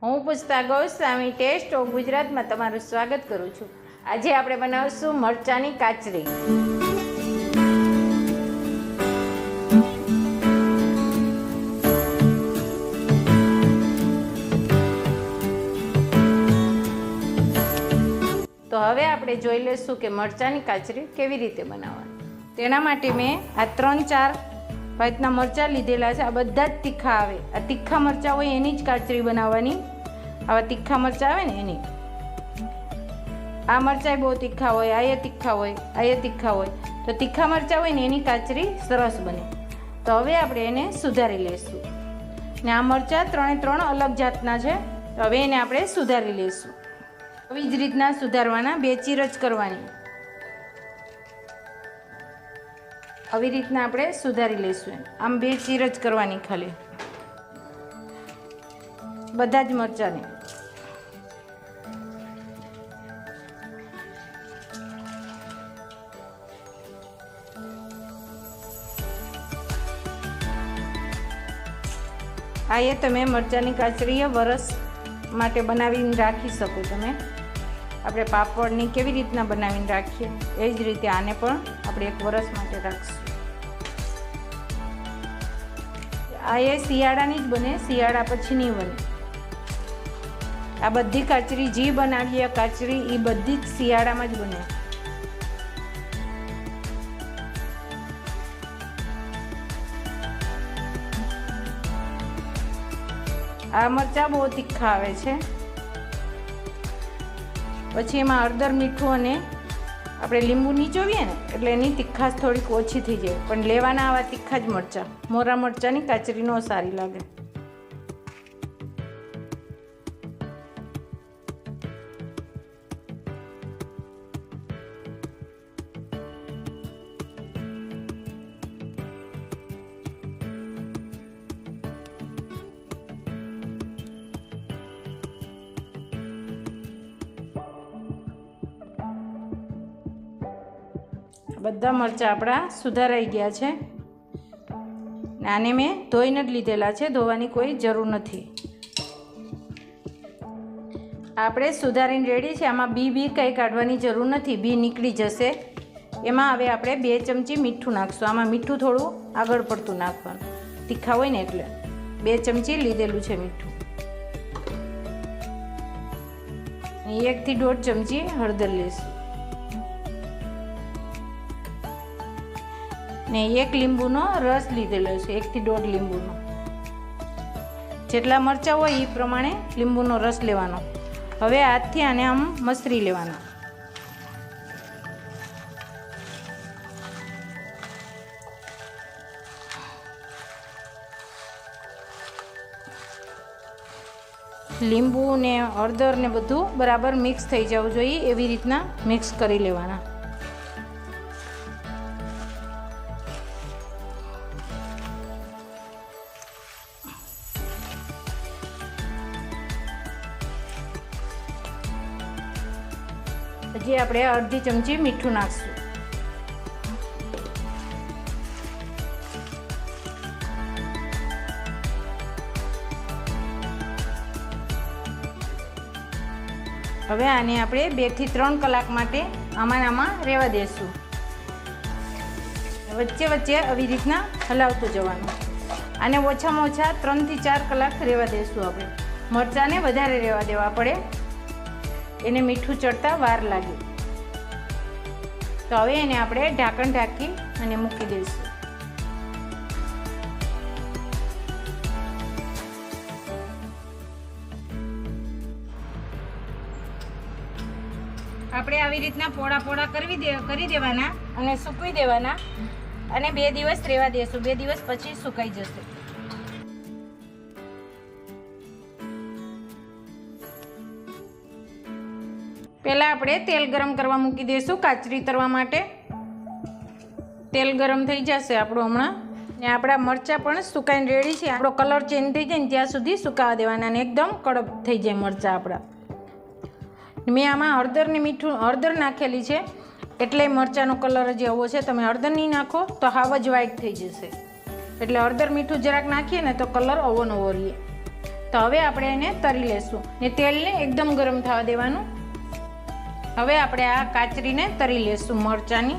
હું પૂછતા Goswami test of ગુજરાતમાં તમારું સ્વાગત કરું છું। આજે આપણે બનાવીશું મરચાંની કાચરી। તો હવે આપણે જોઈ લઈશું કે મરચાંની કાચરી કેવી રીતે બનાવવાની। તેના માટે મેં આ 3-4 રીતના મરચાં લીધેલા છે। આ બધા જ તીખા આવે। આ તીખા મરચાં હોય એની જ કાચરી બનાવવાની। આવા તીખા મરચાં આવે ને એની। આ મરચાં બહુ તીખા હોય, આ તીખા હોય, આ તીખા હોય, તો તીખા મરચાં હોય ને એની કાચરી સરસ બને। તો હવે આપણે એને સુધારી લઈશું ને આ મરચાં 3 અલગ જાતના છે। તો હવે એને આપણે સુધારી લઈશું। આવી જ રીતના સુધારવાના, 2 ચીર જ કરવાની। આવી રીતના આપણે સુધારી લઈશું। આમ 2 ચીર જ કરવાની ખાલી બધા જ મરચાંને। આ તમે મરચાંની કાચરી વરસ માટે બનાવીને રાખી શકો તમે। આપણે પાપડની કેવી રીતના બનાવીને રાખીએ એ જ રીતે આને પણ આપણે 1 વર્ષ માટે રાખીશું। આ શિયાળાની જ બને, શિયાળા પછી નહીં બને। આ બધી કાચરી જે બનાવીએ કાચરી એ બધી જ શિયાળામાં જ બને। આ મરચાં બહુ તીખા આવે છે। પછી એમાં હળદર, મીઠું અને આપણે લીંબુ નીચોવીએ ને એટલે એની તીખાશ થોડીક ઓછી થઈ જાય। પણ લેવાના આવા તીખા જ મરચાં। મોરા મરચાંની કાચરી ન સારી લાગે। બધા મરચાં આપણા સુધારાઈ ગયા છે ને આને મેં ધોઈને જ લીધેલા છે, ધોવાની કોઈ જરૂર નથી। આપણે સુધારીને રેડી છે। આમાં બી કંઈ કાઢવાની જરૂર નથી, બી નીકળી જશે। એમાં હવે આપણે 2 ચમચી મીઠું નાખશું। આમાં મીઠું થોડું આગળ પડતું નાખવાનું, તીખા હોય ને એટલે 2 ચમચી લીધેલું છે મીઠું। 1 થી 1.5 ચમચી હળદર લઈશું ને 1 લીંબુનો રસ લીધેલો છે, 1 થી 1.5 લીંબુનો। જેટલા મરચાં હોય એ પ્રમાણે લીંબુનો રસ લેવાનો। હવે હાથથી આને આમ મસરી લેવાનો। લીંબુ ને હળદર ને બધું બરાબર મિક્સ થઈ જવું જોઈએ, એવી રીતના મિક્સ કરી લેવાના। હજી આપણે અડધી ચમચી મીઠું નાખશું। હવે આને આપણે 2 થી 3 કલાક માટે આમાં રહેવા દેશું। વચ્ચે વચ્ચે આવી રીતના હલાવતું જવાનું। આને ઓછામાં ઓછા 3 થી 4 કલાક રહેવા દેશું આપણે। મરચાંને વધારે રહેવા દેવા પડે, એને મીઠું ચડતા વાર લાગે। તો હવે એને આપણે ઢાંકણ ઢાંકી અને મૂકી દઈશું। આપણે આવી રીતના પોળા કરી દેવાના અને સૂકવી દેવાના અને 2 દિવસ રહેવા દેશું। 2 દિવસ પછી સુકાઈ જશે। પહેલાં આપણે તેલ ગરમ કરવા મૂકી દઈશું કાચરી તળવા માટે। તેલ ગરમ થઈ જશે આપણું હમણાં ને આપણા મરચાં પણ સુકાઈને રેડી છે। આપણો કલર ચેન્જ થઈ જાય ને ત્યાં સુધી સુકાવા દેવાના અને એકદમ કડક થઈ જાય મરચાં આપણા। મેં આમાં હળદર ને મીઠું હળદર નાખેલી છે એટલે મરચાંનો કલર જ આવો છે। તમે હળદર નહીં નાખો તો હાવ જ વ્હાઈટ થઈ જશે। એટલે હળદર મીઠું જરાક નાખીએ ને તો કલર આવો નવો રહે। તો હવે આપણે એને તરી લેશું ને તેલને એકદમ ગરમ થવા દેવાનું. હવે આપણે આ કાચરીને તરી લેશું. મરચાંની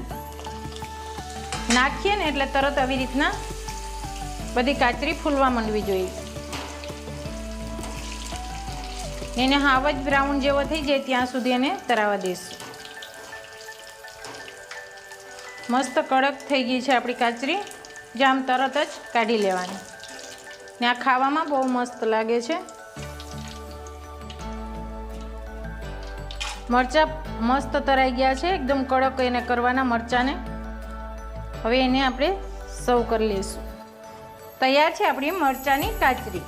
નાખીએ ને એટલે તરત આવી રીતના બધી કાચરી ફૂલવા માંડવી જોઈએ. એને હાવ જ બ્રાઉન જેવો થઈ જાય ત્યાં સુધી એને તરાવા દઈશું. મસ્ત કડક થઈ ગઈ છે આપણી કાચરી. જે આમ તરત જ કાઢી લેવાની ને આ ખાવામાં બહુ મસ્ત લાગે છે. મરચાં મસ્ત તરાઈ ગયા છે, એકદમ કડક એને કરવાના મરચાંને. હવે એને આપણે સર્વ કરી લઈશું. તૈયાર છે આપણી મરચાંની કાચરી.